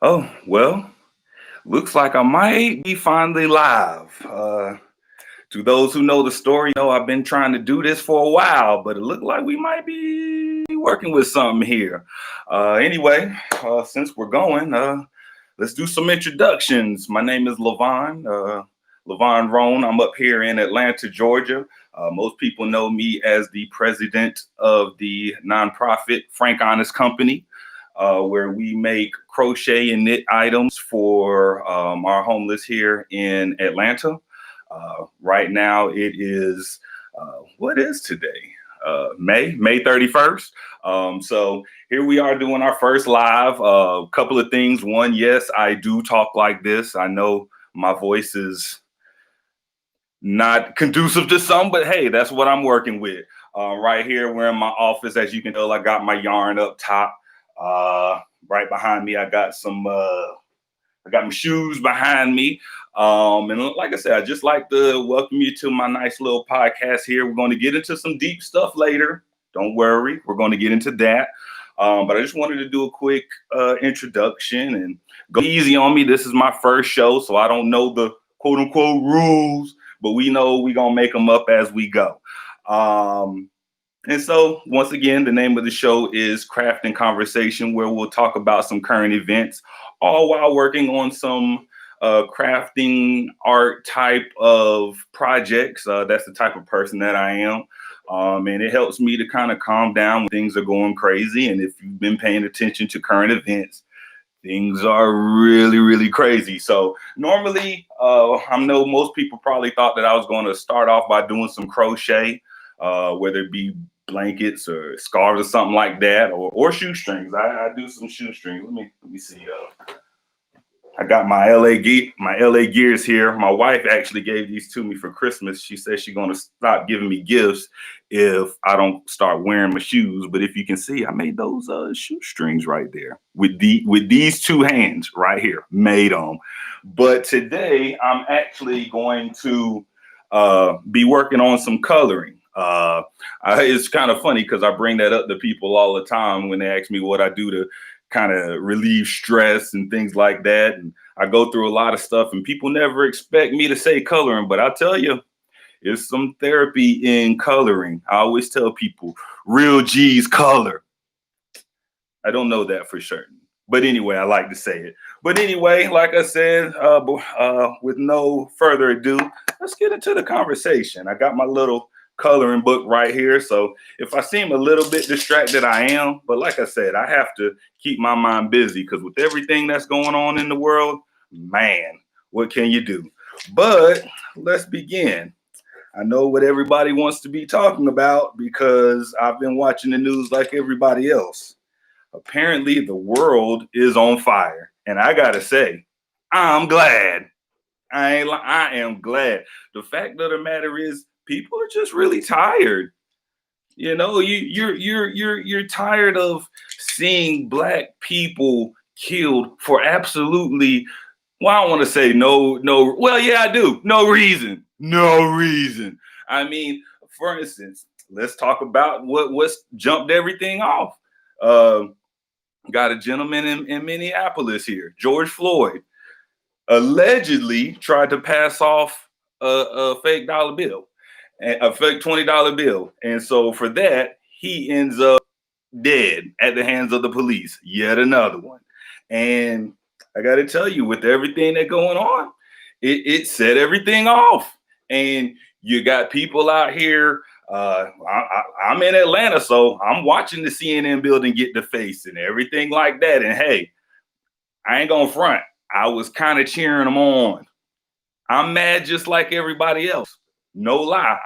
Oh, well, looks like I might be finally live. To those who know the story, I've been trying to do this for a while, but it looked like we might be working with something here. Anyway, since we're going, let's do some introductions. My name is Levon Roan. I'm up here in Atlanta, Georgia. Most people know me as the president of the nonprofit Frank Honest Company, where we make crochet and knit items for our homeless here in Atlanta. Right now, it is what is today? May 31st. So here we are doing our first live. A couple of things. One, yes, I do talk like this. I know my voice is not conducive to some, but hey, that's what I'm working with. Right here, we're in my office. As you can tell, I got my yarn up top. Right behind me, I got my shoes behind me. And like I said, I just like to welcome you to my nice little podcast here. We're going to get into some deep stuff later. Don't worry, we're going to get into that. But I just wanted to do a quick introduction and go easy on me. This is my first show, so I don't know the quote unquote rules, but we know we're going to make them up as we go. And so, once again, the name of the show is Craft and Conversation, where we'll talk about some current events, all while working on some crafting art type of projects. That's the type of person that I am. And it helps me to kind of calm down when things are going crazy. And if you've been paying attention to current events, things are really, really crazy. So normally, I know most people probably thought that I was going to start off by doing some crochet, whether it be blankets or scarves or something like that, or shoestrings. I do some shoestrings. Let me see. I got my LA gears here. My wife actually gave these to me for Christmas. She said she's gonna stop giving me gifts if I don't start wearing my shoes. But if you can see, I made those shoestrings right there with these two hands right here, made them. But today I'm actually going to be working on some coloring. It's kind of funny because I bring that up to people all the time when they ask me what I do to kind of relieve stress and things like that. And I go through a lot of stuff and people never expect me to say coloring, but I'll tell you, it's some therapy in coloring. I always tell people, real G's color. I don't know that for certain. But anyway, I like to say it. But anyway, like I said, with no further ado, let's get into the conversation. I got my little coloring book right here. So if I seem a little bit distracted, I am. But like I said, I have to keep my mind busy because with everything that's going on in the world, man, what can you do? But let's begin. I know what everybody wants to be talking about because I've been watching the news like everybody else. Apparently, the world is on fire. And I got to say, I'm glad. I am glad. The fact of the matter is, people are just really tired. You're tired of seeing Black people killed for absolutely, well, I don't want to say no. Well, yeah, I do. No reason. I mean, for instance, let's talk about what's jumped everything off. Got a gentleman in Minneapolis here, George Floyd, allegedly tried to pass off a fake dollar bill, a fake $20 bill. And so for that, he ends up dead at the hands of the police. Yet another one. And I got to tell you, with everything that's going on, it set everything off. And you got people out here. I'm in Atlanta, so I'm watching the CNN building get defaced and everything like that. And hey, I ain't gonna front. I was kind of cheering them on. I'm mad just like everybody else. No lie.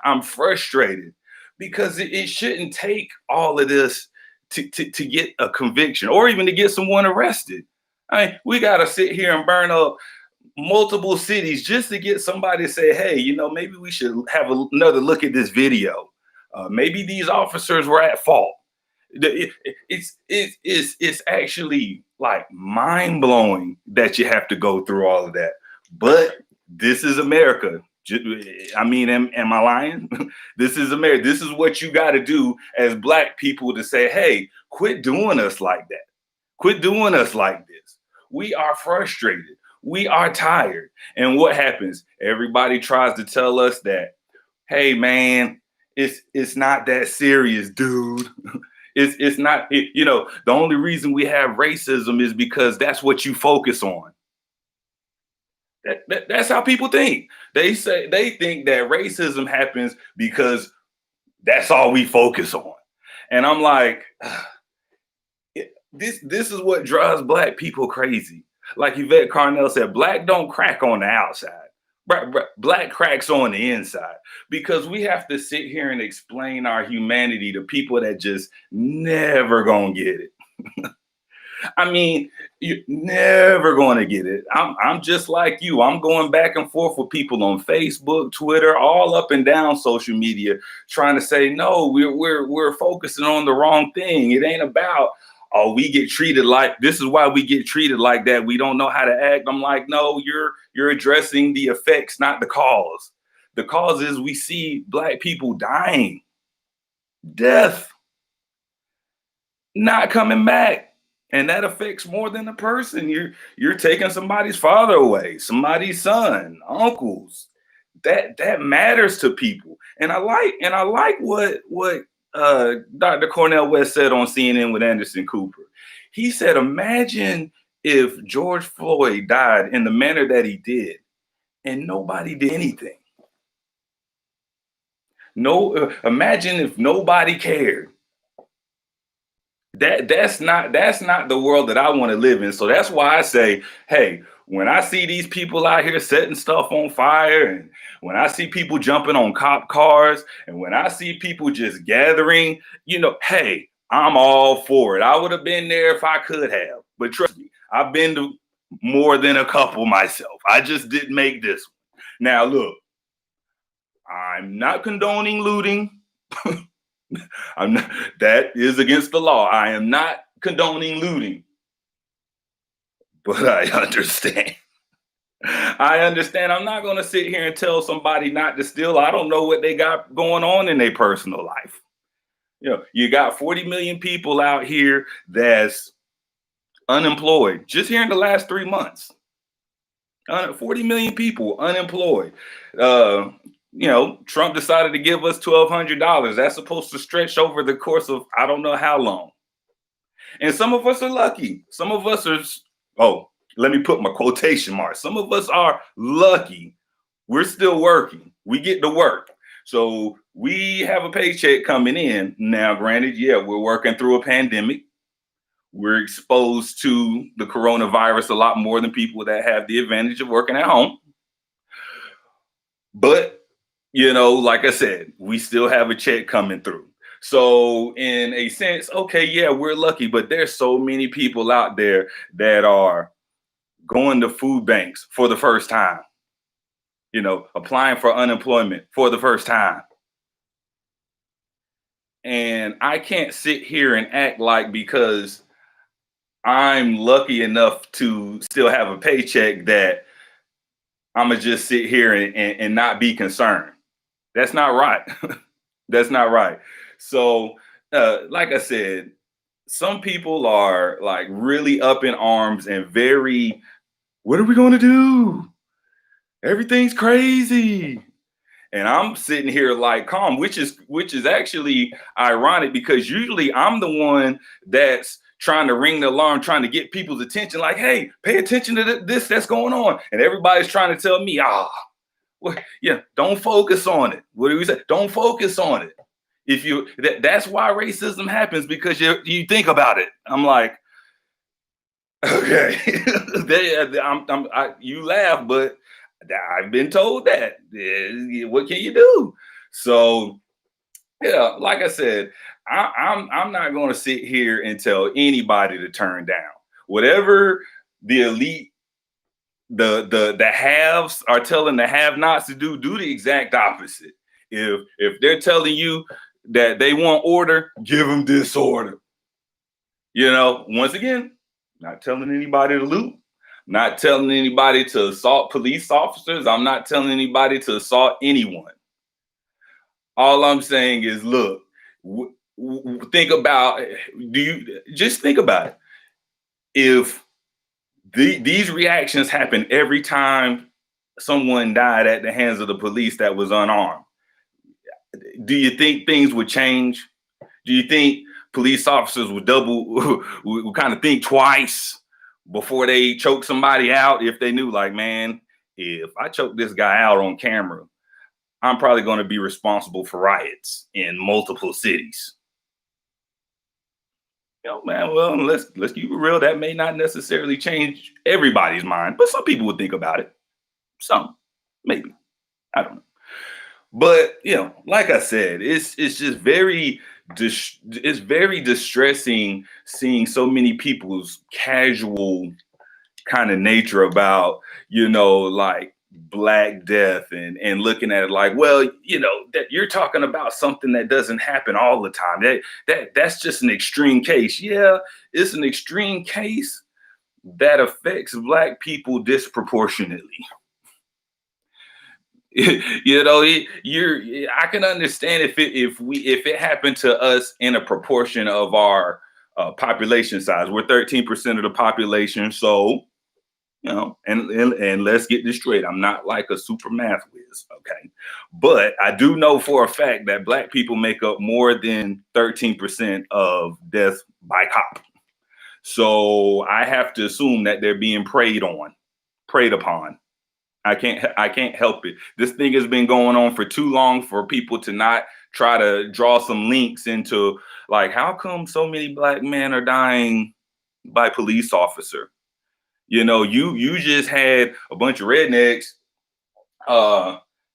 I'm frustrated because it shouldn't take all of this to get a conviction or even to get someone arrested. I mean, we gotta sit here and burn up multiple cities just to get somebody to say, hey, maybe we should have another look at this video. Maybe these officers were at fault. It's actually like mind blowing that you have to go through all of that. But this is America. I mean, am I lying? This is America. This is what you got to do as Black people to say, hey, quit doing us like that. Quit doing us like this. We are frustrated. We are tired. And what happens? Everybody tries to tell us that, hey man, it's not that serious, dude. It's not, the only reason we have racism is because that's what you focus on. That's how people think. They think that racism happens because that's all we focus on. And I'm like, this is what drives black people crazy. Like Yvette Carnell said, black don't crack on the outside. Black cracks on the inside, because we have to sit here and explain our humanity to people that just never gonna get it. I mean, you're never going to get it. I'm just like you. I'm going back and forth with people on Facebook, Twitter, all up and down social media, trying to say, no, we're focusing on the wrong thing. It ain't about, oh, we get treated like this is why we get treated like that. We don't know how to act. I'm like, no, you're addressing the effects, not the cause. The cause is we see black people dying, death, not coming back. And that affects more than a person. You're taking somebody's father away, somebody's son, uncles. That matters to people. And I like what Dr. Cornel West said on CNN with Anderson Cooper. He said, imagine if George Floyd died in the manner that he did and nobody did anything. Imagine if nobody cared. That's not the world that I want to live in. So that's why I say, hey, when I see these people out here setting stuff on fire, and when I see people jumping on cop cars, and when I see people just gathering, hey, I'm all for it. I would have been there if I could have. But trust me, I've been to more than a couple myself. I just didn't make this one. Now, look, I'm not condoning looting. That is against the law. I am not condoning looting, but I understand. I understand. I'm not going to sit here and tell somebody not to steal. I don't know what they got going on in their personal life. You got 40 million people out here that's unemployed just here in the last 3 months. 40 million people unemployed. Trump decided to give us $1,200. That's supposed to stretch over the course of I don't know how long. And some of us are lucky. Some of us are, let me put my quotation marks. Some of us are lucky. We're still working. We get to work. So we have a paycheck coming in. Now, granted, yeah, we're working through a pandemic. We're exposed to the coronavirus a lot more than people that have the advantage of working at home. But like I said, we still have a check coming through. So in a sense, okay, yeah, we're lucky, but there's so many people out there that are going to food banks for the first time, applying for unemployment for the first time. And I can't sit here and act like because I'm lucky enough to still have a paycheck that I'm going to just sit here and not be concerned. That's not right. That's not right. So, like I said, some people are like really up in arms and very, what are we going to do? Everything's crazy. And I'm sitting here like calm, which is actually ironic, because usually I'm the one that's trying to ring the alarm, trying to get people's attention. Like, hey, pay attention to this that's going on. And everybody's trying to tell me, well, yeah, don't focus on it. What do we say? Don't focus on it. That's why racism happens, because you think about it. I'm like, okay, you laugh, but I've been told that. What can you do? So, yeah, like I said, I'm not going to sit here and tell anybody to turn down whatever the elite. The haves are telling the have-nots to do the exact opposite. If they're telling you that they want order, give them disorder. Once again, not telling anybody to loot, not telling anybody to assault police officers. I'm not telling anybody to assault anyone. All I'm saying is, look, think about it. if these reactions happen every time someone died at the hands of the police that was unarmed, do you think things would change? Do you think police officers would would kind of think twice before they choke somebody out if they knew, like, man, if I choke this guy out on camera, I'm probably going to be responsible for riots in multiple cities? Man, well, let's keep it real. That may not necessarily change everybody's mind, but some people would think about it. Some, maybe. I don't know. But like I said, it's just it's very distressing seeing so many people's casual kind of nature about like Black death, and looking at it like, well, that you're talking about something that doesn't happen all the time. That's just an extreme case. Yeah, it's an extreme case that affects Black people disproportionately. I can understand if it happened to us in a proportion of our population size. We're 13% of the population, so and let's get this straight. I'm not like a super math whiz, okay? But I do know for a fact that Black people make up more than 13% of deaths by cop. So I have to assume that they're being preyed upon. I can't help it. This thing has been going on for too long for people to not try to draw some links into, like, how come so many Black men are dying by police officer? You just had a bunch of rednecks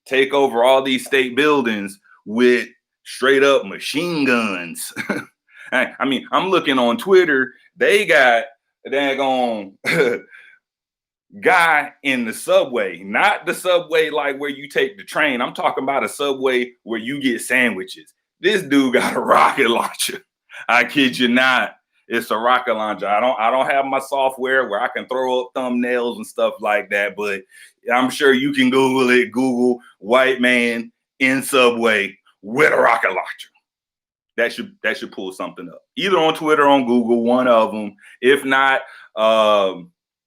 take over all these state buildings with straight up machine guns. I mean, I'm looking on Twitter, they got a daggone guy in the subway, not the subway like where you take the train. I'm talking about a subway where you get sandwiches. This dude got a rocket launcher. I kid you not. It's a rocket launcher. I don't have my software where I can throw up thumbnails and stuff like that, but I'm sure you can Google it. Google white man in subway with a rocket launcher. That should pull something up. Either on Twitter or on Google, one of them. If not,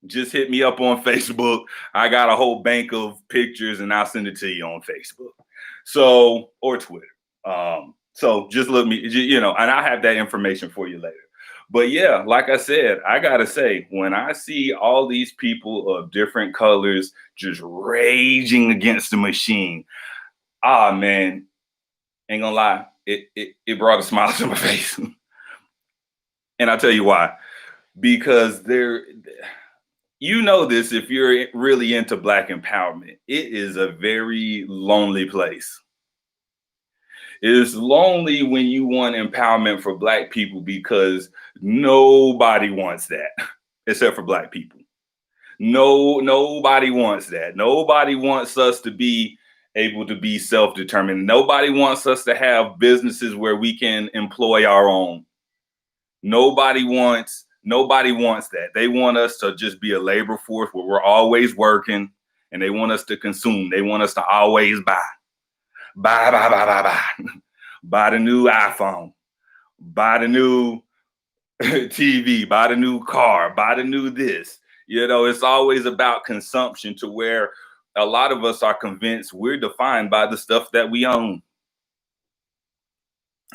just hit me up on Facebook. I got a whole bank of pictures and I'll send it to you on Facebook. So, or Twitter. So just look me, and I have that information for you later. But yeah, like I said, I gotta say, when I see all these people of different colors just raging against the machine, man, ain't gonna lie, it brought a smile to my face. And I'll tell you why. Because this, if you're really into Black empowerment, it is a very lonely place. It is lonely when you want empowerment for Black people because nobody wants that except for Black people. Nobody wants that. Nobody wants us to be able to be self-determined. Nobody wants us to have businesses where we can employ our own. Nobody wants that. They want us to just be a labor force where we're always working, and they want us to consume. They want us to always buy. Buy. Buy the new iPhone. Buy the new TV. Buy the new car. Buy the new this. It's always about consumption, to where a lot of us are convinced we're defined by the stuff that we own.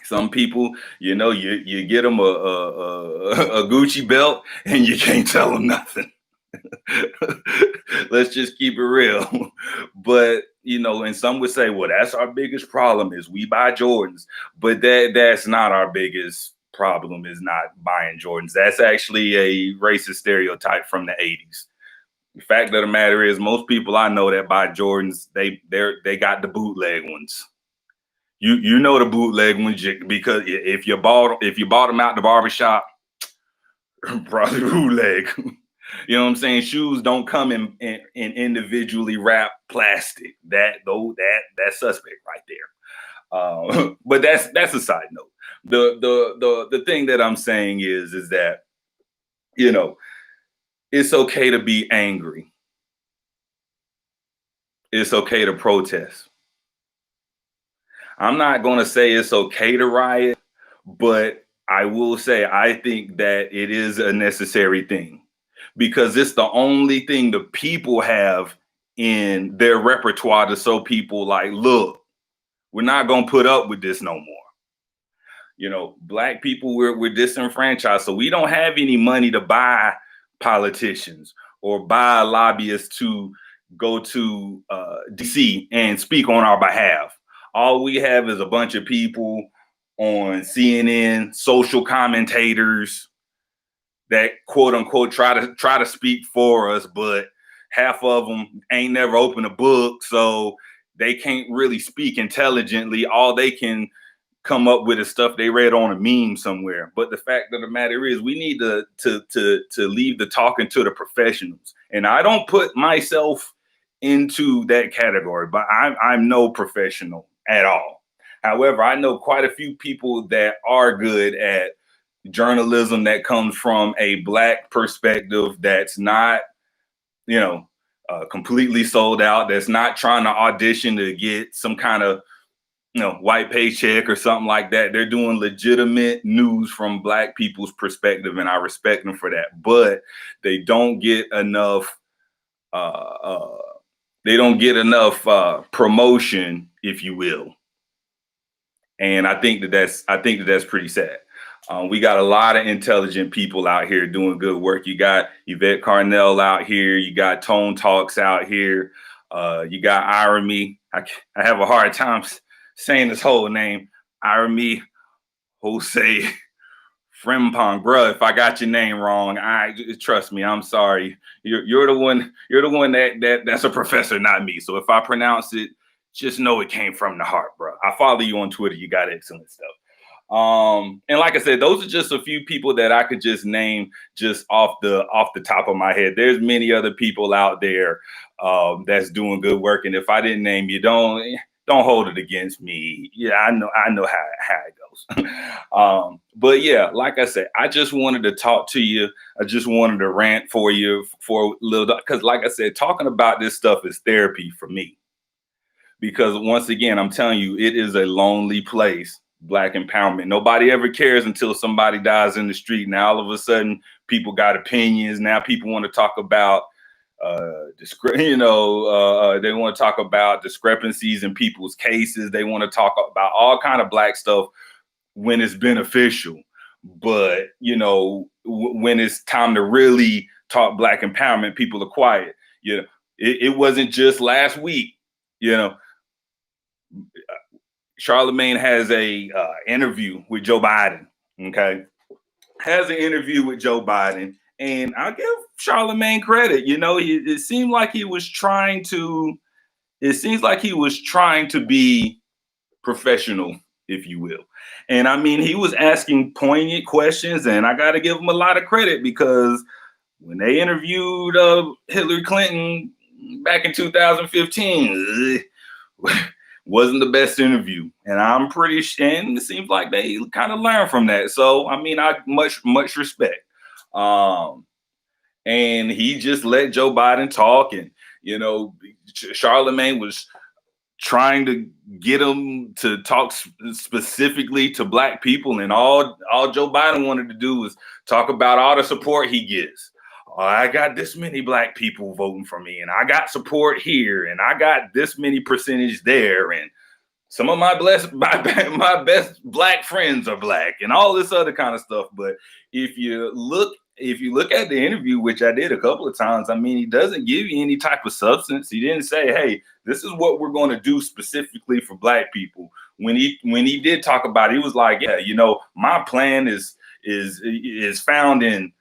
Some people, you get them a Gucci belt and you can't tell them nothing. Let's just keep it real. But and some would say, well, that's our biggest problem is we buy Jordans. But that's not our biggest problem, is not buying Jordans. That's actually a racist stereotype from the 80s. The fact of the matter is, most people I know that buy Jordans, they got the bootleg ones. You know the bootleg ones, because if you bought them out the barbershop, probably bootleg. You know what I'm saying? Shoes don't come in individually wrapped plastic. That's suspect right there. But that's a side note. The thing that I'm saying is that it's okay to be angry. It's okay to protest. I'm not going to say it's okay to riot, but I will say I think that it is a necessary thing because it's the only thing the people have in their repertoire to show people like, look, we're not gonna put up with this no more. Black people, we're disenfranchised, so we don't have any money to buy politicians or buy lobbyists to go to DC and speak on our behalf. All we have is a bunch of people on CNN, social commentators that quote unquote try to speak for us, but half of them ain't never opened a book, so they can't really speak intelligently. All they can come up with is stuff they read on a meme somewhere. But the fact of the matter is, we need to leave the talking to the professionals. And I don't put myself into that category, but I'm no professional at all. However, I know quite a few people that are good at journalism that comes from a Black perspective, that's not, completely sold out, that's not trying to audition to get some kind of white paycheck or something like that. They're doing legitimate news from Black people's perspective, and I respect them for that. But they don't get enough. They don't get enough promotion, if you will. And I think that's pretty sad. We got a lot of intelligent people out here doing good work. You got Yvette Carnell out here. You got Tone Talks out here. You got Irony. I have a hard time saying his whole name. Irony Jose Frimpong. Bruh, if I got your name wrong, trust me, I'm sorry. You're the one that's a professor, not me. So if I pronounce it, just know it came from the heart, bro. I follow you on Twitter. You got excellent stuff. And like I said, those are just a few people that I could just name just off the top of my head. There's many other people out there that's doing good work. And if I didn't name you, don't hold it against me. Yeah, I know how it goes. But yeah, like I said, I just wanted to talk to you. I just wanted to rant for you for a little, because like I said, talking about this stuff is therapy for me. Because once again, I'm telling you, it is a lonely place, Black empowerment. Nobody ever cares until somebody dies in the street. Now, all of a sudden, people got opinions. Now people want to talk about, they want to talk about discrepancies in people's cases. They want to talk about all kind of Black stuff when it's beneficial. But, when it's time to really talk Black empowerment, people are quiet. It wasn't just last week, Charlemagne has a interview with Joe Biden. Okay, has an interview with Joe Biden, and I'll give Charlemagne credit. It seemed like he was trying to. It seems like he was trying to be professional, if you will. And I mean, he was asking poignant questions, and I got to give him a lot of credit, because when they interviewed Hillary Clinton back in 2015. Wasn't the best interview, and I'm pretty sure, and it seems like they kind of learned from that. So I mean, I much respect. And he just let Joe Biden talk, and Charlemagne was trying to get him to talk specifically to Black people, and all Joe Biden wanted to do was talk about all the support he gets. I got this many Black people voting for me, and I got support here, and I got this many percentage there, and some of my best Black friends are Black, and all this other kind of stuff. But if you look at the interview, which I did a couple of times, I mean, he doesn't give you any type of substance. He didn't say, "Hey, this is what we're going to do specifically for Black people." When he did talk about it, he was like, "Yeah, my plan is found in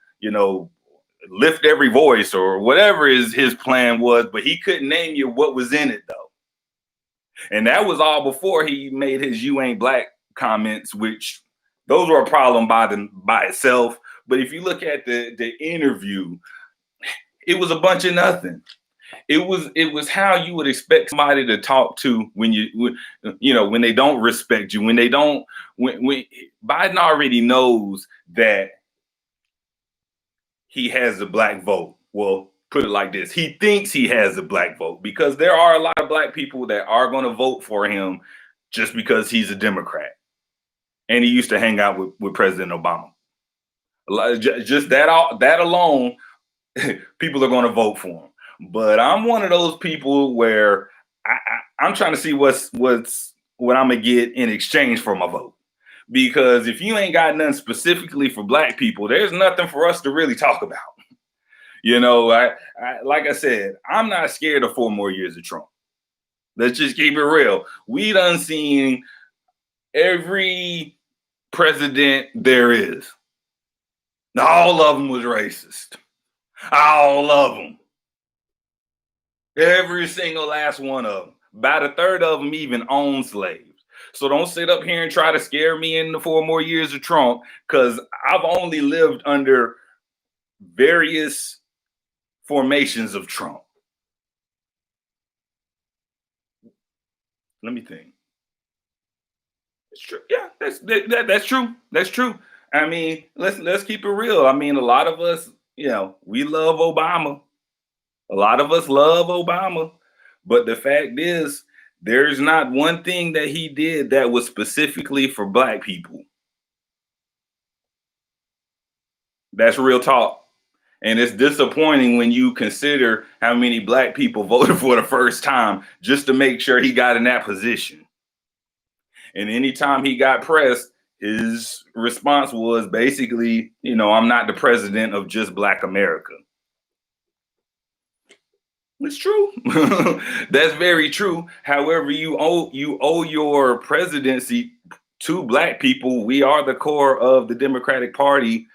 lift every voice," or whatever his plan was, but he couldn't name you what was in it though. And that was all before he made his "you ain't Black" comments, which those were a problem by itself. But if you look at the interview, it was a bunch of nothing. It was how you would expect somebody to talk to when they don't respect you, when Biden already knows that he has a Black vote. Well, put it like this. He thinks he has a Black vote, because there are a lot of Black people that are going to vote for him just because he's a Democrat. and he used to hang out with President Obama. Just that alone, people are going to vote for him. But I'm one of those people where I'm trying to see what I'm gonna get in exchange for my vote. Because if you ain't got nothing specifically for black people, there's nothing for us to really talk about. You know, like I said, I'm not scared of 4 more years of Trump. Let's just keep it real. We done seen every president there is. All of them was racist. All of them. Every single last one of them. About a third of them even own slaves. So don't sit up here and try to scare me in the 4 more years of Trump, because I've only lived under various formations of Trump. Let me think. It's true. Yeah, that's true. That's true. I mean, let's keep it real. I mean, a lot of us, we love Obama. A lot of us love Obama, but the fact is, there's not one thing that he did that was specifically for black people. That's real talk. And it's disappointing when you consider how many black people voted for the first time just to make sure he got in that position. And anytime he got pressed, his response was basically, I'm not the president of just Black America. It's true. That's very true. However, you owe your presidency to black people. We are the core of the Democratic Party.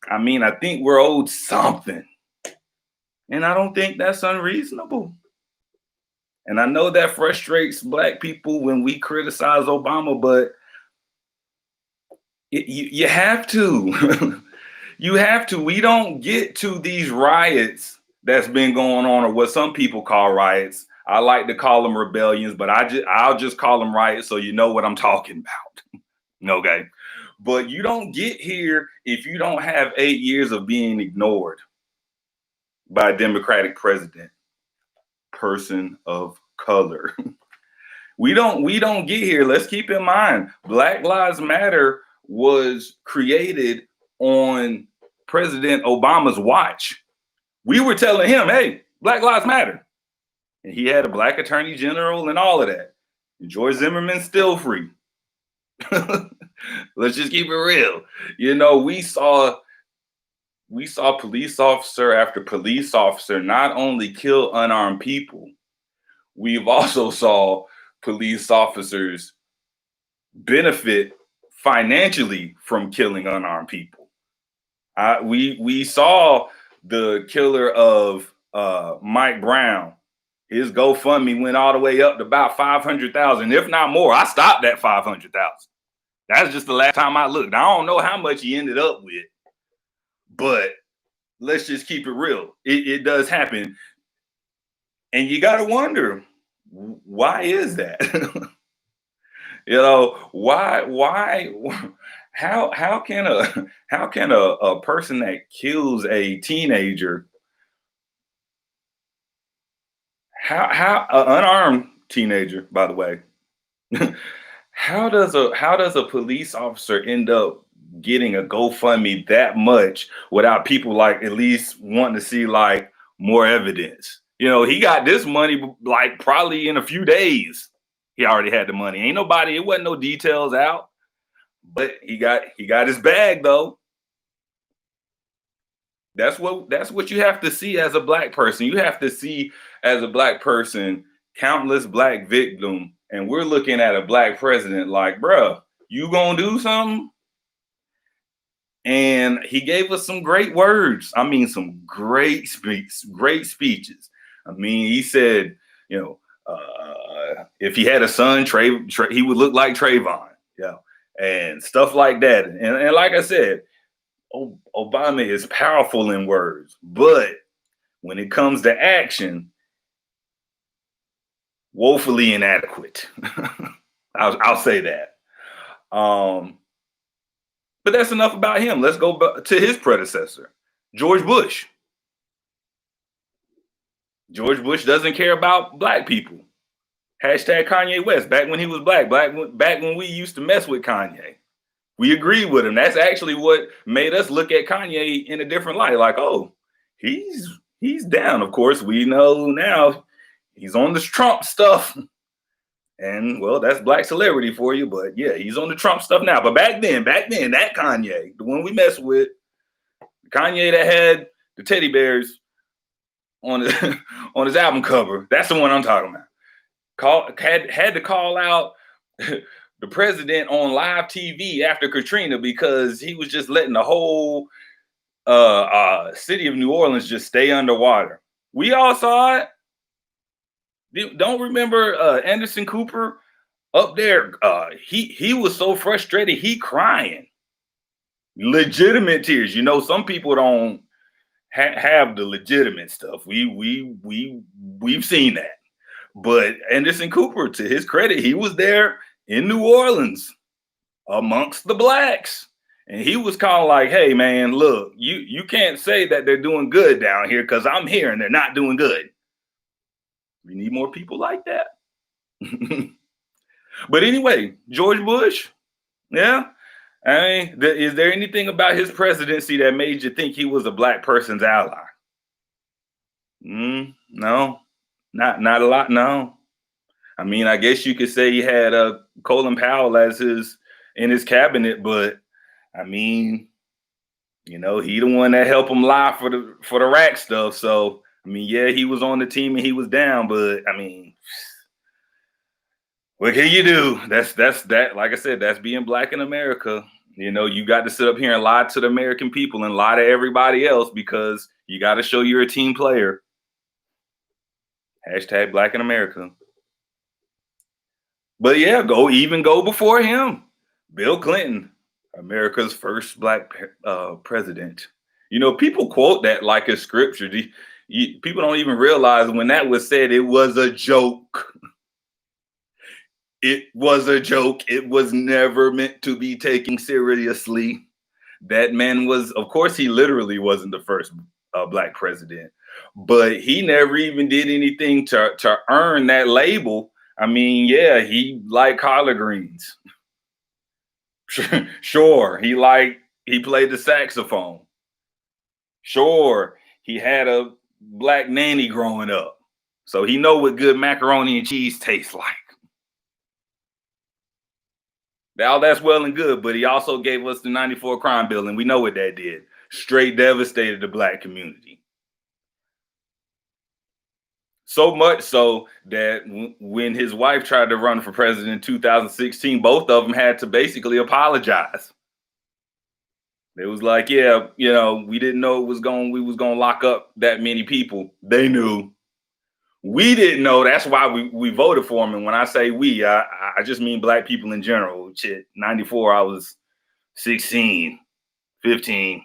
I mean, I think we're owed something. And I don't think that's unreasonable. And I know that frustrates black people when we criticize Obama, but you have to. You have to. We don't get to these riots that's been going on, or what some people call riots. I like to call them rebellions, but I'll just call them riots so you know what I'm talking about. Okay. But you don't get here if you don't have 8 years of being ignored by a Democratic president, person of color. We don't get here. Let's keep in mind, Black Lives Matter was created on President Obama's watch. We were telling him, hey, Black Lives Matter. And he had a black attorney general and all of that. And George Zimmerman's still free. Let's just keep it real. We saw police officer after police officer not only kill unarmed people, we've also saw police officers benefit financially from killing unarmed people. We saw the killer of Mike Brown. His GoFundMe went all the way up to about 500,000, if not more. I stopped at 500,000. That's just the last time I looked. I don't know how much he ended up with, but let's just keep it real. It does happen. And you got to wonder, why is that? How can a person that kills a teenager, how an unarmed teenager, by the way, how does a police officer end up getting a GoFundMe that much without people at least wanting to see more evidence? He got this money probably in a few days. He already had the money. It wasn't no details out, but he got his bag though. That's what you have to see as a black person. You have to see as a black person countless black victims, and we're looking at a black president bruh, you gonna do something? And he gave us some great words. I mean, some great speeches. I mean, he said, if he had a son, he would look like Trayvon, and stuff like that. And like I said, Obama is powerful in words, but when it comes to action, woefully inadequate. I'll say that. But that's enough about him. Let's go to his predecessor, George Bush. George Bush doesn't care about black people. Hashtag Kanye West. Back when he was black when we used to mess with Kanye. We agreed with him. That's actually what made us look at Kanye in a different light. Like, oh, he's down. Of course, we know now he's on this Trump stuff. And well, that's black celebrity for you. But yeah, he's on the Trump stuff now. But back then, that Kanye, the one we messed with, Kanye that had the teddy bears on his on his album cover, that's the one I'm talking about. Had to call out the president on live TV after Katrina because he was just letting the whole city of New Orleans just stay underwater. We all saw it. Don't remember Anderson Cooper up there? He was so frustrated, he crying, legitimate tears. You know, some people don't have the legitimate stuff. We've seen that, but Anderson Cooper, to his credit, he was there in New Orleans amongst the blacks, and he was kind of like, "Hey, man, look, you can't say that they're doing good down here because I'm here and they're not doing good. We need more people like that." But anyway, George Bush, yeah. I mean, is there anything about his presidency that made you think he was a black person's ally? No, not a lot. No. I mean, I guess you could say he had Colin Powell as in his cabinet, but I mean, you know, he the one that helped him lie for the rack stuff. So I mean, yeah, he was on the team and he was down, but I mean, what can you do? That's that. Like I said, that's being black in America. You know, you got to sit up here and lie to the American people and lie to everybody else because you got to show you're a team player. Hashtag Black in America. But yeah, go before him. Bill Clinton, America's first black president. You know, people quote that like a scripture. People don't even realize when that was said, it was a joke. It was a joke. It was never meant to be taken seriously. That man was, of course, he literally wasn't the first black president, but he never even did anything to earn that label. I mean, yeah, he liked collard greens. Sure, he played the saxophone. Sure, he had a black nanny growing up, so he know what good macaroni and cheese tastes like. Now that's well and good, but he also gave us the 94 crime bill, and we know what that did. Straight devastated the black community. So much so that when his wife tried to run for president in 2016, both of them had to basically apologize. It was like, yeah, you know, we didn't know we was gonna lock up that many people. They knew. We didn't know. That's why we voted for him. And when I say we, I just mean black people in general. Shit, 94, I was 16, 15,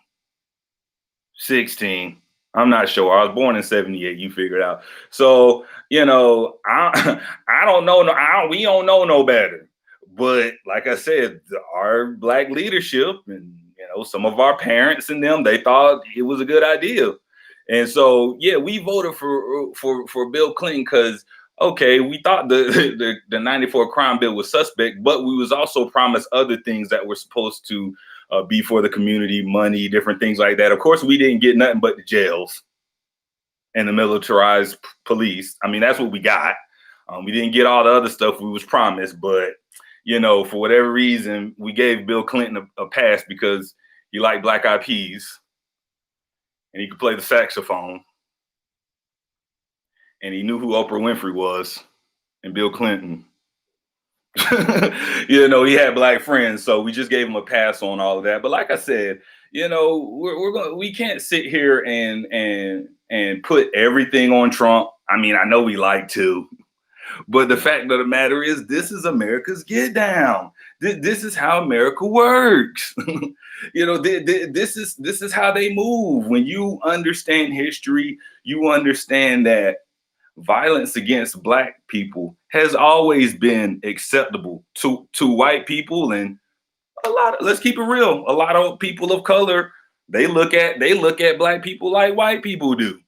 16. I'm not sure. I was born in 78. You figure it out. So, you know, I don't know. We don't know no better. But like I said, our black leadership and, you know, some of our parents and them, they thought it was a good idea. And so, yeah, we voted for Bill Clinton because, okay, we thought the 94 crime bill was suspect, but we was also promised other things that were supposed to be for the community, money, different things like that. Of course, we didn't get nothing but the jails and the militarized police. I mean, that's what we got. We didn't get all the other stuff we was promised, but, you know, for whatever reason, we gave Bill Clinton a pass because he liked Black Eyed Peas. And he could play the saxophone. And he knew who Oprah Winfrey was and Bill Clinton. You know, he had black friends, so we just gave him a pass on all of that. But like I said, you know, we can't sit here and put everything on Trump. I mean, I know we like to, but the fact of the matter is, this is America's get down. This is how America works. You know, this is how they move. When you understand history, you understand that violence against black people has always been acceptable to white people, and let's keep it real, a lot of people of color, they look at black people like white people do.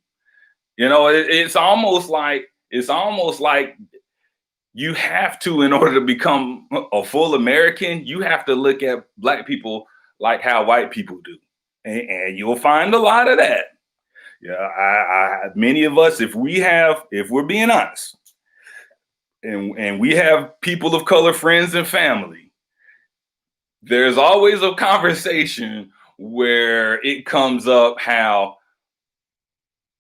You know, it's almost like you have to, in order to become a full American, you have to look at black people like how white people do. And you'll find a lot of that. Yeah, many of us, if we're being honest, and we have people of color friends and family, there's always a conversation where it comes up how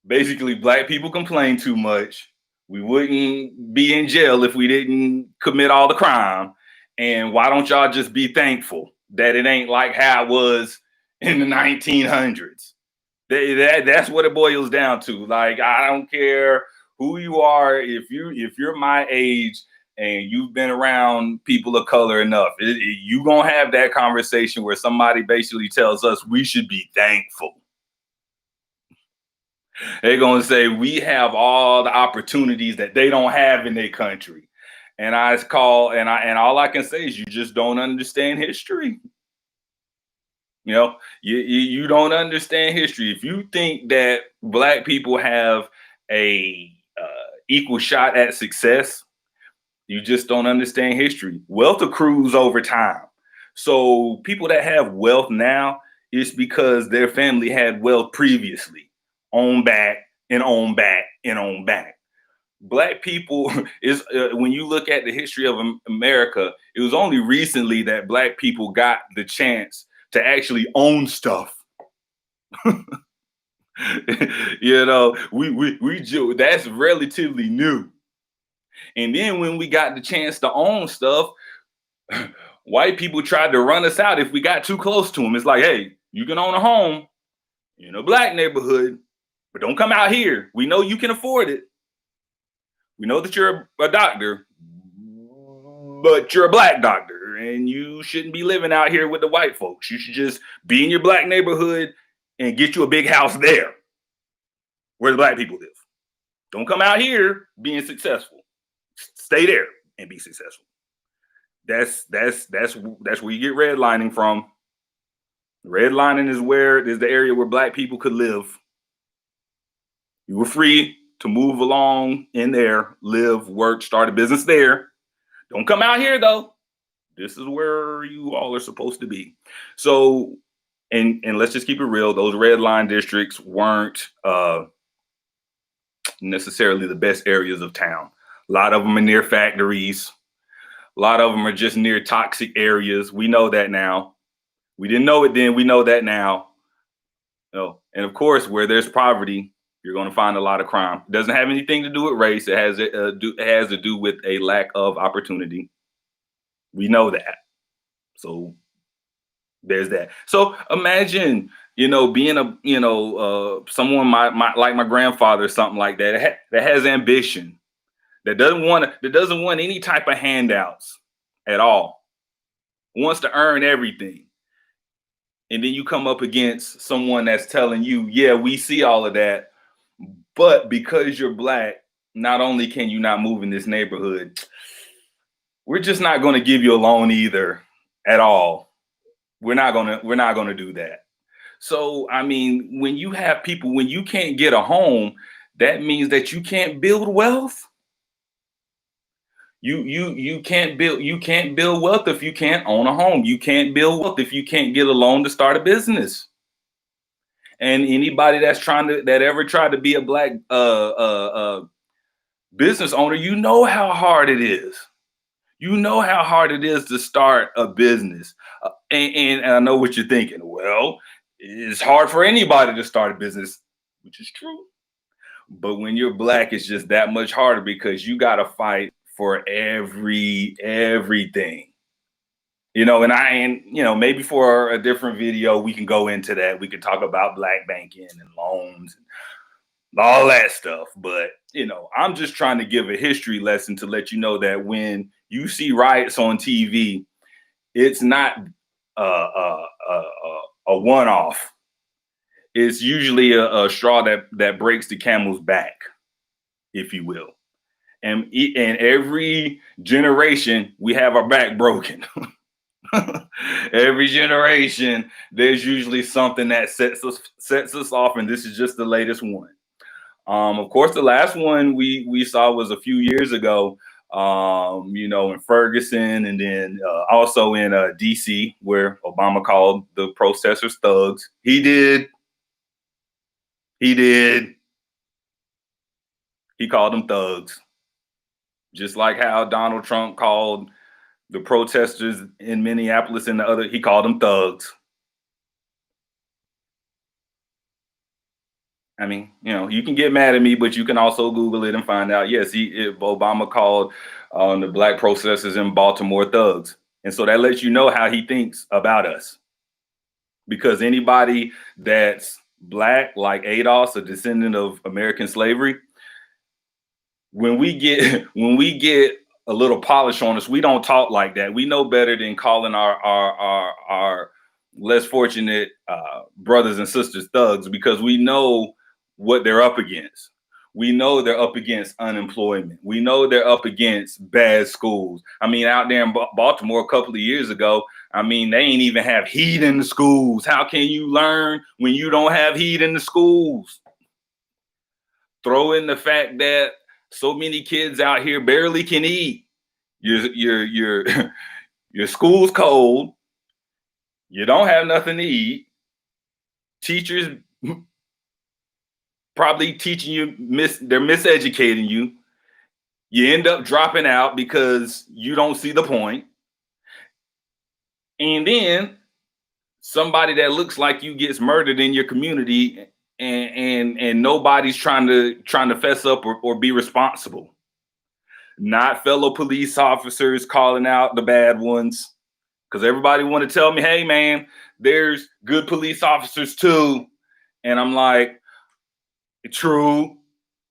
basically black people complain too much. We wouldn't be in jail if we didn't commit all the crime. And why don't y'all just be thankful that it ain't like how it was in the 1900s? That's what it boils down to. Like, I don't care who you are. If you're my age and you've been around people of color enough, you gonna have that conversation where somebody basically tells us we should be thankful. They're gonna say we have all the opportunities that they don't have in their country. And all I can say is you just don't understand history. You know, you don't understand history. If you think that black people have a equal shot at success, you just don't understand history. Wealth accrues over time. So people that have wealth now, it's because their family had wealth previously, on back and on back and on back. Black people is when you look at the history of America, it was only recently that black people got the chance to actually own stuff. You know, that's relatively new. And then when we got the chance to own stuff, white people tried to run us out if we got too close to them. It's like, hey, you can own a home in a black neighborhood, but don't come out here. We know you can afford it. We know that you're a doctor, but you're a black doctor and you shouldn't be living out here with the white folks. You should just be in your black neighborhood and get you a big house there where the black people live. Don't come out here being successful. Stay there and be successful. That's where you get redlining from. Redlining is the area where black people could live. You were free to move along in there, live, work, start a business there. Don't come out here though. This is where you all are supposed to be. So, and let's just keep it real. Those red line districts weren't necessarily the best areas of town. A lot of them are near factories. A lot of them are just near toxic areas. We know that now. We didn't know it then. We know that now. No. And of course, where there's poverty, you're going to find a lot of crime. It doesn't have anything to do with race. It has to do with a lack of opportunity. We know that. So there's that. So imagine, being someone like my grandfather or something like that that has ambition, that doesn't want any type of handouts at all, wants to earn everything. And then you come up against someone that's telling you, yeah, we see all of that, but because you're black, not only can you not move in this neighborhood, we're just not going to give you a loan either at all. We're not going to do that. So, I mean, when you have people, when you can't get a home, that means that you can't build wealth. You can't build wealth if you can't own a home. You can't build wealth if you can't get a loan to start a business. And anybody that ever tried to be a black business owner, you know how hard it is. You know how hard it is to start a business. And I know what you're thinking. Well, it's hard for anybody to start a business, which is true. But when you're black, it's just that much harder because you got to fight for everything. And maybe for a different video, we can go into that. We can talk about black banking and loans and all that stuff. But, I'm just trying to give a history lesson to let you know that when you see riots on TV, it's not a one-off. It's usually a straw that breaks the camel's back, if you will. And every generation, we have our back broken. Every generation, there's usually something that sets us off, and this is just the latest one. Of course, the last one we saw was a few years ago. you know, in Ferguson, and then also in DC, where Obama called the protesters thugs. He did. He did. He called them thugs. Just like how Donald Trump called the protesters in Minneapolis and the other, he called them thugs. I mean, you know, you can get mad at me, but you can also Google it and find out. Yes, Obama called the black protesters in Baltimore thugs, and so that lets you know how he thinks about us. Because anybody that's black, like Adolf, a descendant of American slavery, when we get a little polish on us, we don't talk like that. We know better than calling our less fortunate brothers and sisters thugs, because we know what they're up against. We know they're up against unemployment. We know they're up against bad schools. I mean, out there in Baltimore a couple of years ago, I mean, they ain't even have heat in the schools. How can you learn when you don't have heat in the schools? Throw in the fact that so many kids out here barely can eat. Your school's cold. You don't have nothing to eat. Teachers probably teaching you, they're miseducating you. You end up dropping out because you don't see the point. And then somebody that looks like you gets murdered in your community, and nobody's trying to fess up or be responsible. Not fellow police officers calling out the bad ones, because everybody want to tell me, hey man, there's good police officers too. And I'm like, true,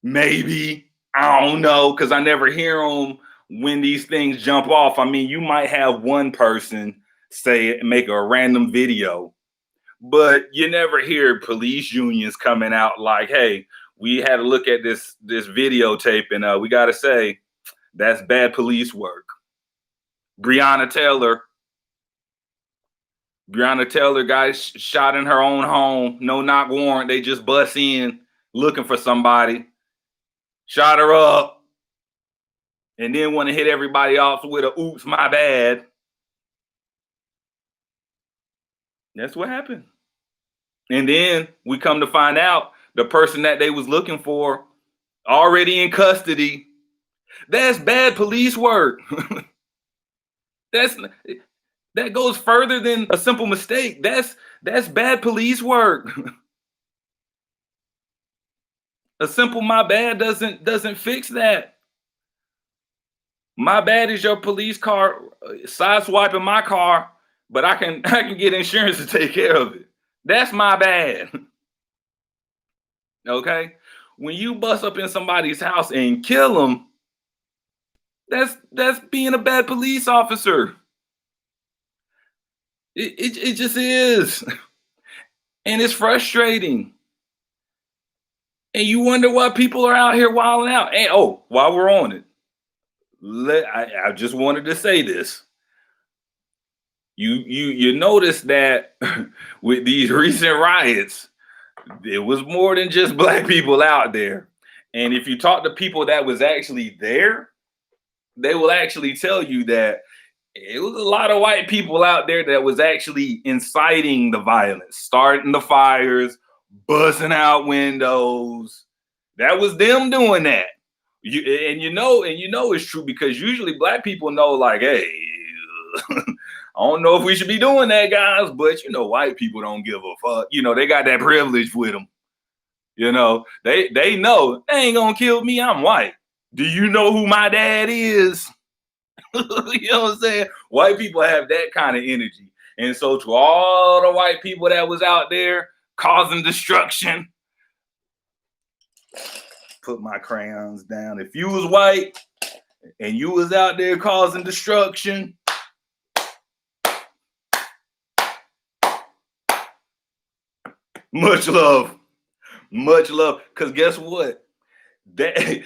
maybe, I don't know, because I never hear them when these things jump off. I mean, you might have one person say, make a random video, but you never hear police unions coming out like, hey, we had to look at this videotape, and we got to say that's bad police work. Breonna Taylor got shot in her own home, no knock warrant. They just bust in looking for somebody, shot her up, and then want to hit everybody off with a oops, my bad. That's what happened. And then we come to find out the person that they was looking for already in custody. That's bad police work. That goes further than a simple mistake. That's bad police work. A simple my bad doesn't fix that. My bad is your police car sideswiping my car, but I can get insurance to take care of it. That's my bad. Okay? When you bust up in somebody's house and kill them, that's being a bad police officer. It just is. And it's frustrating. And you wonder why people are out here wilding out. And while we're on it, I just wanted to say this. You notice that with these recent riots, it was more than just black people out there. And if you talk to people that was actually there, they will actually tell you that it was a lot of white people out there that was actually inciting the violence, starting the fires, busting out windows. That was them doing that. You know it's true, because usually black people know, like, hey, I don't know if we should be doing that, guys, but you know, white people don't give a fuck. You know, they got that privilege with them. You know, they know they ain't gonna kill me. I'm white. Do you know who my dad is? You know what I'm saying? White people have that kind of energy. And so to all the white people that was out there causing destruction, put my crayons down. If you was white and you was out there causing destruction, much love. Much love. Because guess what? The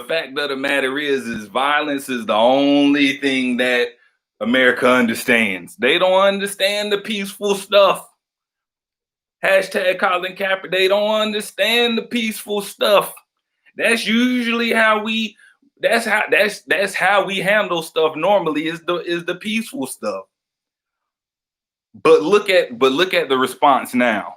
fact of the matter is violence is the only thing that America understands. They don't understand the peaceful stuff. Hashtag Colin Kaepernick. They don't understand the peaceful stuff. That's usually how we That's how we handle stuff normally, is the peaceful stuff. But look at the response now.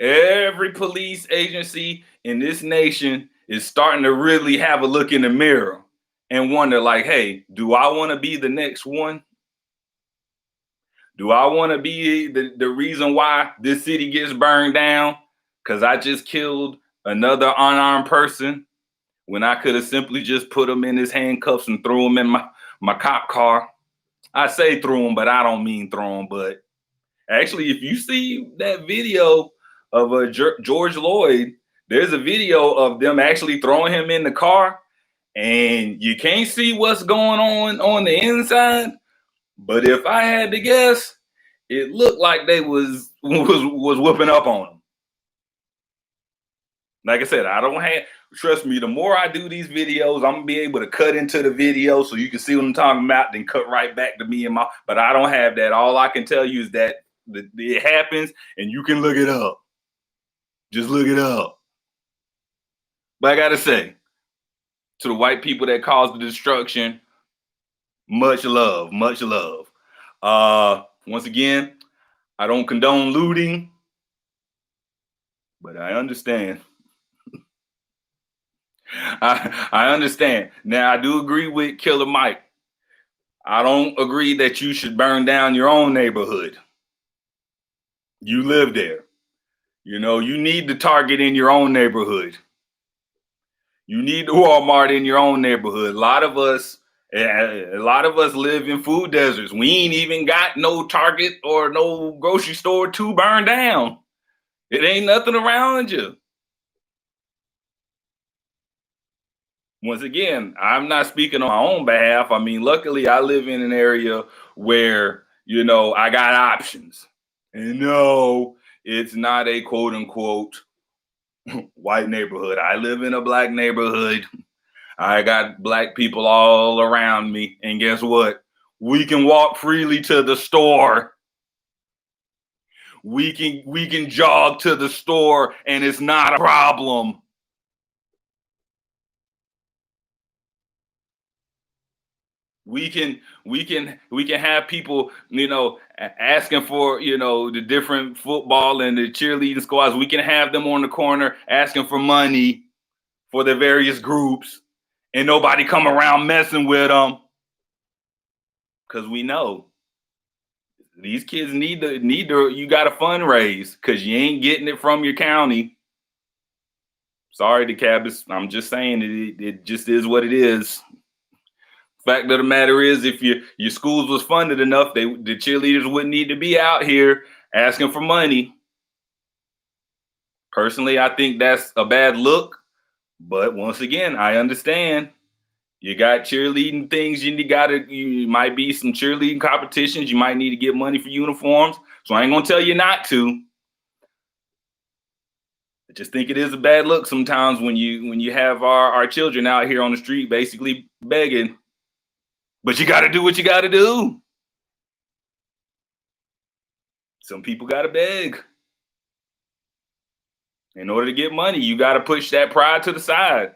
Every police agency in this nation is starting to really have a look in the mirror and wonder, like, hey, do I want to be the next one? Do I want to be the reason why this city gets burned down because I just killed another unarmed person when I could have simply just put him in his handcuffs and threw him in my cop car? I say threw him, but I don't mean throw him. But actually, if you see that video of George Floyd, there's a video of them actually throwing him in the car, and you can't see what's going on the inside. But if I had to guess, it looked like they was whooping up on him. Like I said, I don't have. Trust me, the more I do these videos, I'm gonna be able to cut into the video so you can see what I'm talking about, then cut right back to me and my. But I don't have that. All I can tell you is that it happens, and you can look it up. Just look it up. But I gotta say, to the white people that caused the destruction, much love, much love. Once again, I don't condone looting, but I understand. I understand. Now, I do agree with Killer Mike. I don't agree that you should burn down your own neighborhood. You live there. You know, you need the Target in your own neighborhood. You need the Walmart in your own neighborhood. A lot of us live in food deserts. We ain't even got no Target or no grocery store to burn down. It ain't nothing around you. Once again, I'm not speaking on my own behalf. I mean, luckily, I live in an area where, you know, I got options. And no, it's not a quote unquote white neighborhood. I live in a black neighborhood. I got black people all around me. And guess what? We can walk freely to the store. We can jog to the store and it's not a problem. We can have people, you know, asking for, you know, the different football and the cheerleading squads. We can have them on the corner asking for money for their various groups, and nobody come around messing with them, because we know these kids need to. You got to fundraise because you ain't getting it from your county. Sorry, DeKalb. I'm just saying it just is what it is. Fact of the matter is, if your schools was funded enough, the cheerleaders wouldn't need to be out here asking for money. Personally, I think that's a bad look. But once again, I understand. You got cheerleading things. You might be some cheerleading competitions. You might need to get money for uniforms. So I ain't gonna tell you not to. I just think it is a bad look sometimes when you have our children out here on the street basically begging. But you got to do what you got to do. Some people got to beg. In order to get money, you got to push that pride to the side.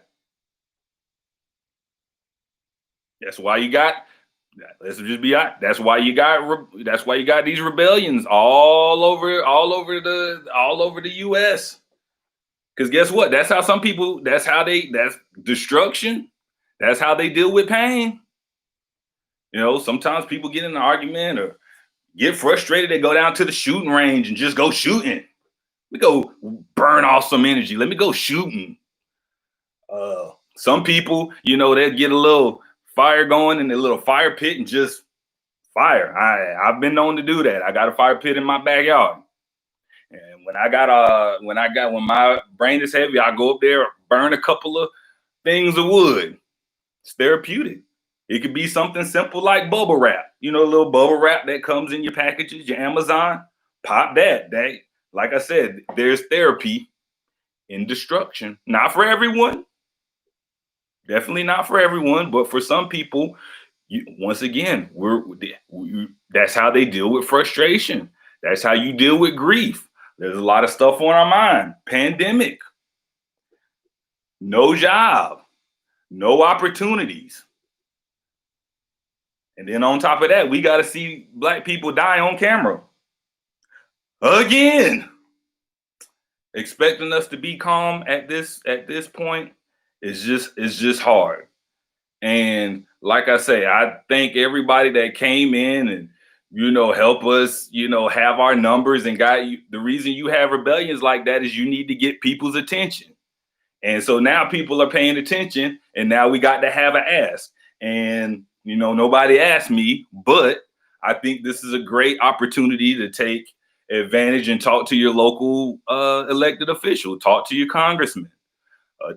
That's why you got. Let's just be honest. That's why you got these rebellions all over the U.S. Because guess what? That's how some people. That's destruction. That's how they deal with pain. You know, sometimes people get in an argument or get frustrated. They go down to the shooting range and just go shooting. We go burn off some energy. Let me go shooting. Some people, you know, they get a little fire going in a little fire pit and just fire. I've been known to do that. I got a fire pit in my backyard. And when my brain is heavy, I go up there, burn a couple of things of wood. It's therapeutic. It could be something simple like bubble wrap. You know, a little bubble wrap that comes in your packages, your Amazon. Pop that. Like I said, there's therapy in destruction. Not for everyone. Definitely not for everyone, but for some people, once again, that's how they deal with frustration. That's how you deal with grief. There's a lot of stuff on our mind. Pandemic. No job. no opportunities. And then on top of that, we got to see black people die on camera again. Expecting us to be calm at this point is just hard. And like I say, I thank everybody that came in and help us, have our numbers and got you. The reason you have rebellions like that is you need to get people's attention. And so now people are paying attention, and now we got to have an ask. And nobody asked me, but I think this is a great opportunity to take advantage and talk to your local elected official, talk to your congressman,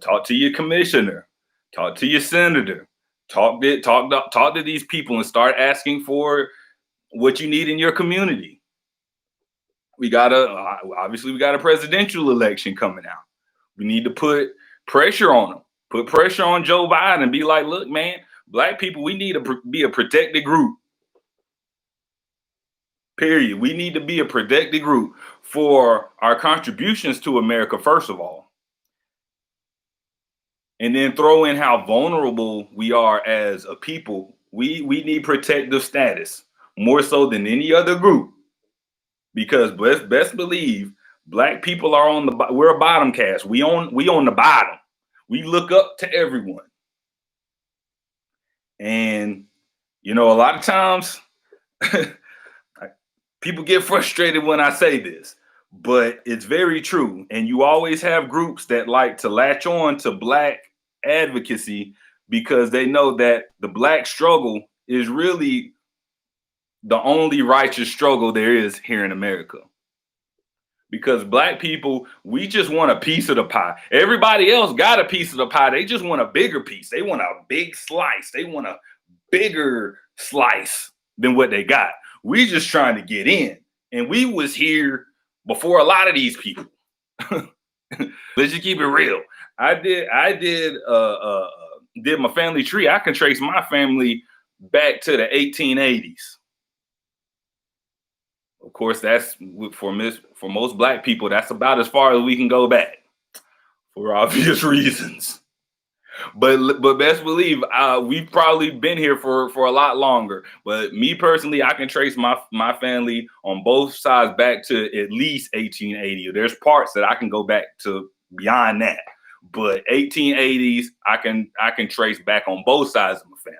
talk to your commissioner, talk to your senator, talk to these people and start asking for what you need in your community. We got a presidential election coming out. We need to put pressure on them, put pressure on Joe Biden and be like, look, man, black people, we need to be a protected group. Period. We need to be a protected group for our contributions to America, first of all. And then throw in how vulnerable we are as a people. We need protective status more so than any other group, because best believe black people are we're a bottom caste. We on the bottom. We look up to everyone. And a lot of times people get frustrated when I say this, but it's very true. And you always have groups that like to latch on to black advocacy because they know that the black struggle is really the only righteous struggle there is here in America. Because black people, we just want a piece of the pie. Everybody else got a piece of the pie. They just want a bigger piece. They want a big slice. They want a bigger slice than what they got. We just trying to get in. And we was here before a lot of these people. Let's just keep it real. I did my family tree. I can trace my family back to the 1880s. Of course, that's for most black people, that's about as far as we can go back for obvious reasons. But best believe we've probably been here for a lot longer. But me personally, I can trace my family on both sides back to at least 1880. There's parts that I can go back to beyond that. But 1880s, I can trace back on both sides of my family.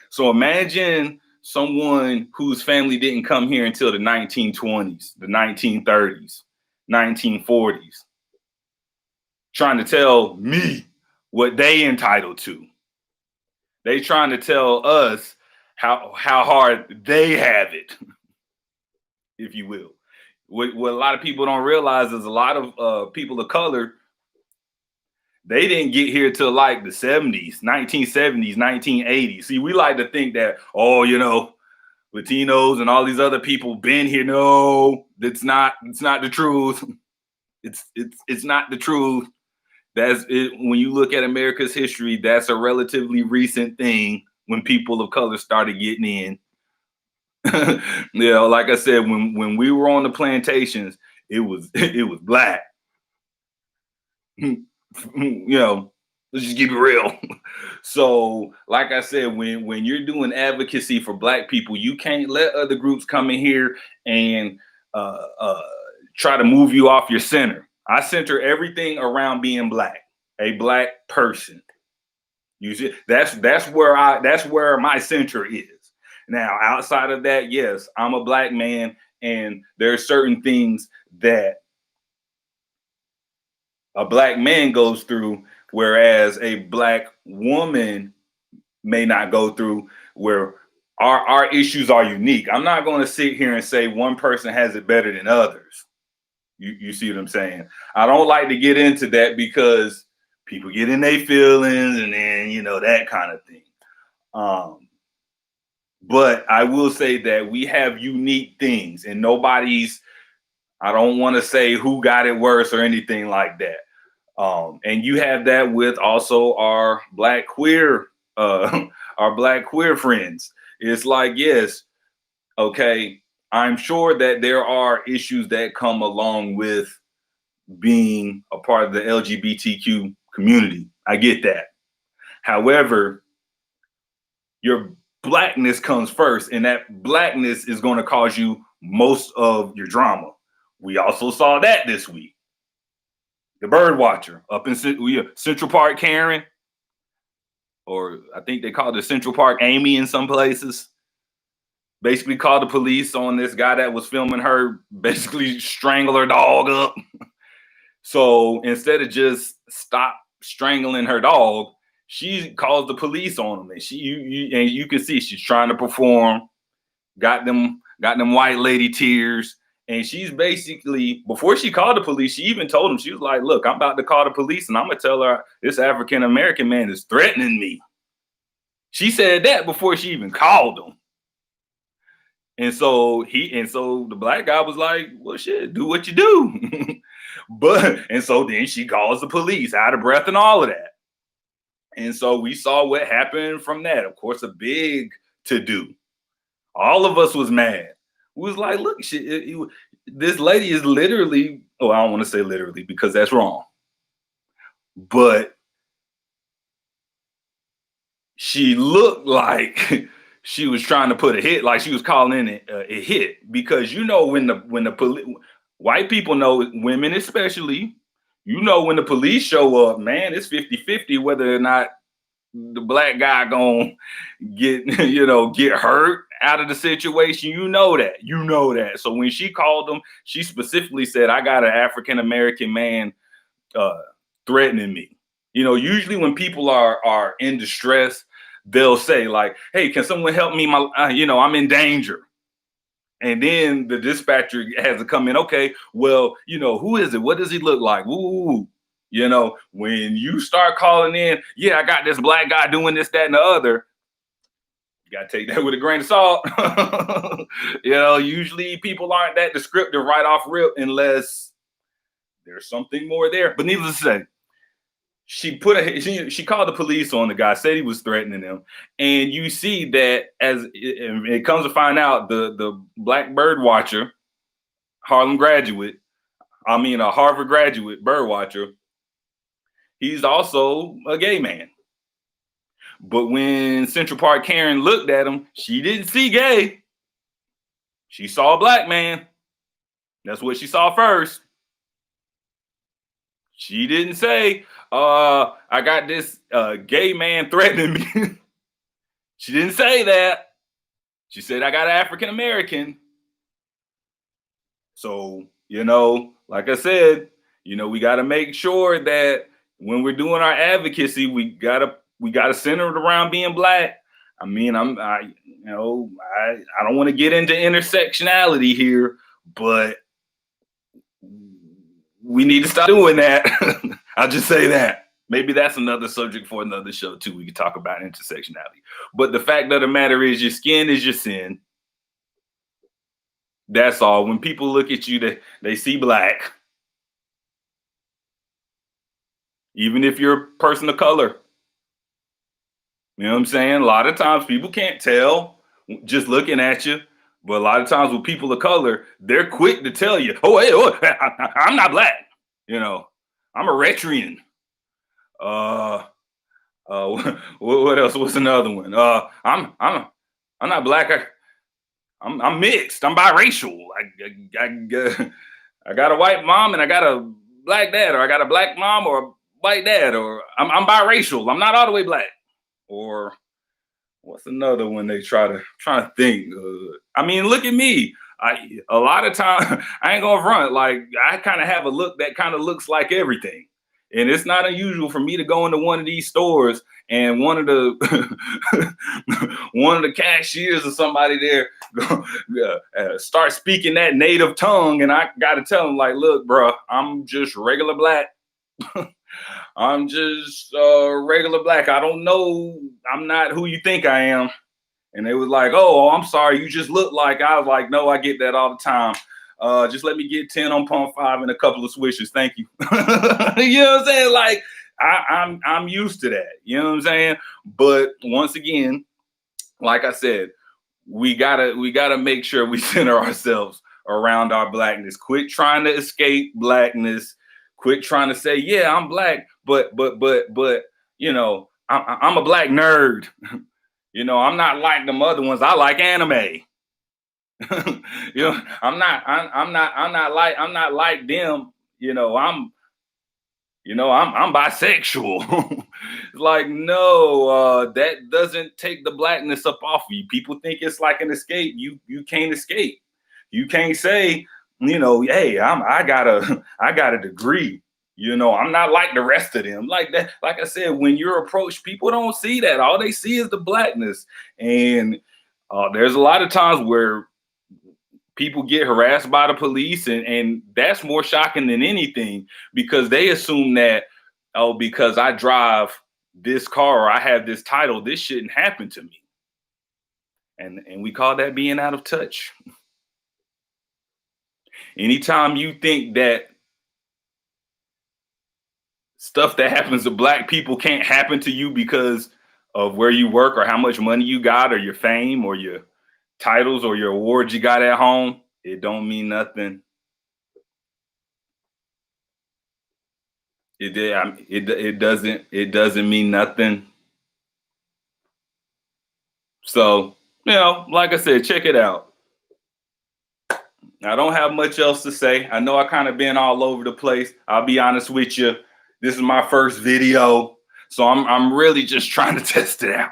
So imagine someone whose family didn't come here until the 1920s, the 1930s, 1940s, trying to tell me what they entitled to. They trying to tell us how hard they have it, if you will. What a lot of people don't realize is a lot of people of color, they didn't get here till like the 70s, 1970s, 1980s. See, we like to think that, Latinos and all these other people been here. No, it's not the truth. It's not the truth. That's it. When you look at America's history, that's a relatively recent thing when people of color started getting in. Like I said, when we were on the plantations, it was black. Let's just keep it real. So, like I said, when you're doing advocacy for black people, you can't let other groups come in here and try to move you off your center. I center everything around being black, a black person. You see, that's where my center is. Now, outside of that, yes, I'm a black man, and there are certain things that a black man goes through, whereas a black woman may not go through, where our issues are unique. I'm not going to sit here and say one person has it better than others. You see what I'm saying? I don't like to get into that because people get in their feelings and then, that kind of thing. But I will say that we have unique things, and I don't want to say who got it worse or anything like that. And you have that with also our black queer friends. It's like, yes, okay, I'm sure that there are issues that come along with being a part of the LGBTQ community. I get that. However, your blackness comes first, and that blackness is going to cause you most of your drama. We also saw that this week. The bird watcher up in Central Park Karen, or I think they called it Central Park Amy in some places, basically called the police on this guy that was filming her basically strangle her dog up. So instead of just stop strangling her dog, she calls the police on him, and you can see she's trying to perform, got them white lady tears, and she's basically, before she called the police, she even told him, she was like, "Look, I'm about to call the police, and I'm gonna tell her this African American man is threatening me." She said that before she even called him. And so the black guy was like, "Well, shit, do what you do." And so then she calls the police, out of breath and all of that. And so we saw what happened from that. Of course, a big to do. All of us was mad. We was like, look, shit, this lady is literally, oh, I don't want to say literally because that's wrong. But she looked like she was trying to put a hit, like she was calling in a hit. Because when the white people know, women especially, when the police show up, man, it's 50-50 whether or not the black guy gonna get get hurt out of the situation. You know that. So when she called them, she specifically said, "I got an African American man threatening me." Usually when people are in distress, they'll say like, "Hey, can someone help me? I'm in danger." And then the dispatcher has to come in. Okay, well, who is it? What does he look like? Woo. When you start calling in, yeah, I got this black guy doing this, that, and the other, you got to take that with a grain of salt. Usually people aren't that descriptive right off rip unless there's something more there. But needless to say, she called the police on the guy, said he was threatening them. And you see that as it comes to find out, the black bird watcher, a Harvard graduate bird watcher, he's also a gay man. But when Central Park Karen looked at him, she didn't see gay. She saw a black man. That's what she saw first. She didn't say, I got this gay man threatening me. She didn't say that. She said, I got an African American. So, like I said, we got to make sure that when we're doing our advocacy, we gotta center it around being black. I mean, I don't want to get into intersectionality here, but we need to stop doing that. I'll just say that. Maybe that's another subject for another show too. We could talk about intersectionality. But the fact of the matter is, your skin is your sin. That's all. When people look at you, they see black. Even if you're a person of color. You know what I'm saying? A lot of times people can't tell just looking at you. But a lot of times with people of color, they're quick to tell you, "Oh, hey, I'm not black. I'm a Eritrean. What else? What's another one? I'm not black. I'm mixed. I'm biracial. I got a white mom and I got a black dad, or I got a black mom or a white dad, or I'm biracial. I'm not all the way black." Or what's another one they try to think? Look at me. A lot of time I ain't gonna front. Like, I kind of have a look that kind of looks like everything, and it's not unusual for me to go into one of these stores and one of the cashiers or somebody there start speaking that native tongue, and I got to tell them like, "Look, bro, I'm just regular black." I'm just regular black. I don't know. I'm not who you think I am. And they was like, "Oh, I'm sorry. You just look like." I was like, "No, I get that all the time. Just let me get 10 on pump 5 and a couple of swishes. Thank you." You know what I'm saying? Like, I'm used to that. You know what I'm saying? But once again, like I said, we gotta make sure we center ourselves around our blackness. Quit trying to escape blackness. Quit trying to say, "Yeah, I'm black," but I'm a black nerd. I'm not like the other ones. I like anime. I'm not like them. I'm bisexual. Like, no, that doesn't take the blackness up off of you. People think it's like an escape. You can't escape. You can't say, hey, I got a degree. I'm not like the rest of them. Like that, like I said, when you're approached, people don't see that. All they see is the blackness. And there's a lot of times where people get harassed by the police, and that's more shocking than anything, because they assume that, oh, because I drive this car or I have this title, this shouldn't happen to me. And we call that being out of touch. Anytime you think that stuff that happens to black people can't happen to you because of where you work or how much money you got or your fame or your titles or your awards you got at home, it don't mean nothing. It doesn't mean nothing. So, like I said, check it out. I don't have much else to say. I know I kind of been all over the place. I'll be honest with you. This is my first video, so I'm really just trying to test it out.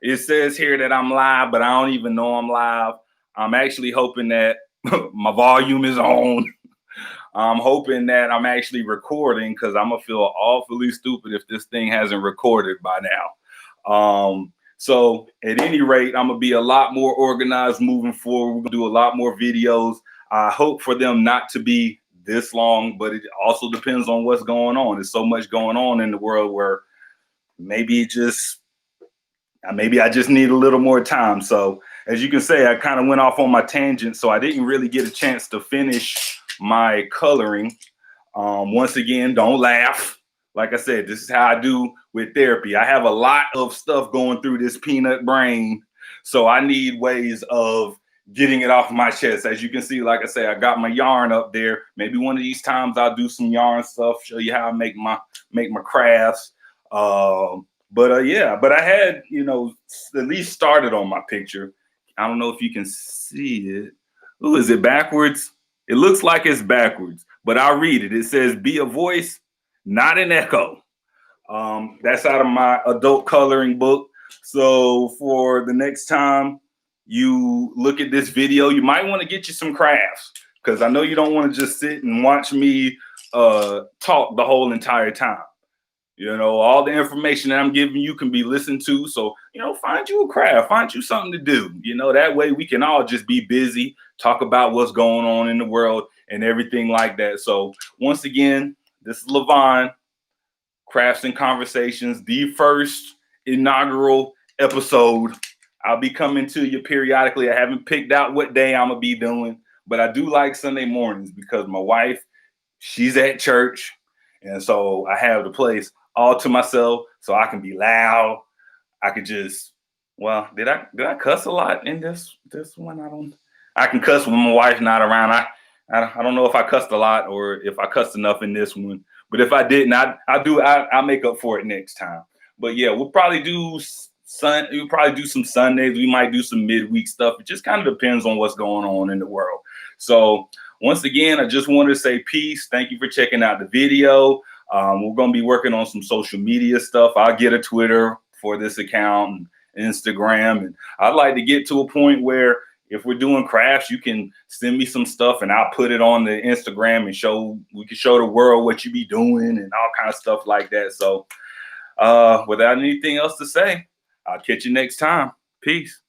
It says here that I'm live, but I don't even know I'm live. I'm actually hoping that my volume is on. I'm hoping that I'm actually recording, because I'm gonna feel awfully stupid if this thing hasn't recorded by now. So at any rate, I'm gonna be a lot more organized moving forward. We're gonna do a lot more videos. I hope for them not to be this long, but it also depends on what's going on. There's so much going on in the world where maybe I just need a little more time. So as you can say, I kind of went off on my tangent, so I didn't really get a chance to finish my coloring. Once again, don't laugh. Like I said, this is how I do with therapy. I have a lot of stuff going through this peanut brain, so I need ways of getting it off my chest. As you can see, like I said, I got my yarn up there. Maybe one of these times I'll do some yarn stuff, show you how I make my crafts. But I had, at least started on my picture. I don't know if you can see it. Ooh, is it backwards? It looks like it's backwards, but I'll read it. It says, "Be a voice, not an echo." That's out of my adult coloring book. So for the next time you look at this video, you might want to get you some crafts, because I know you don't want to just sit and watch me talk the whole entire time. All the information that I'm giving you can be listened to. So, find you a craft, find you something to do. That way we can all just be busy, talk about what's going on in the world and everything like that. So once again, this is Levon, Crafts and Conversations, the first inaugural episode. I'll be coming to you periodically. I haven't picked out what day I'm gonna be doing, but I do like Sunday mornings because my wife, she's at church, and so I have the place all to myself, so I can be loud. I could just, well, did I cuss a lot in this one? I can cuss when my wife's not around. I don't know if I cussed a lot or if I cussed enough in this one, but if I didn't, I'll make up for it next time. But yeah, we'll probably do some Sundays. We might do some midweek stuff. It just kind of depends on what's going on in the world. So once again, I just wanted to say peace. Thank you for checking out the video. We're going to be working on some social media stuff. I'll get a Twitter for this account and Instagram. And I'd like to get to a point where if we're doing crafts, you can send me some stuff and I'll put it on the Instagram and we can show the world what you be doing and all kind of stuff like that. So without anything else to say, I'll catch you next time. Peace.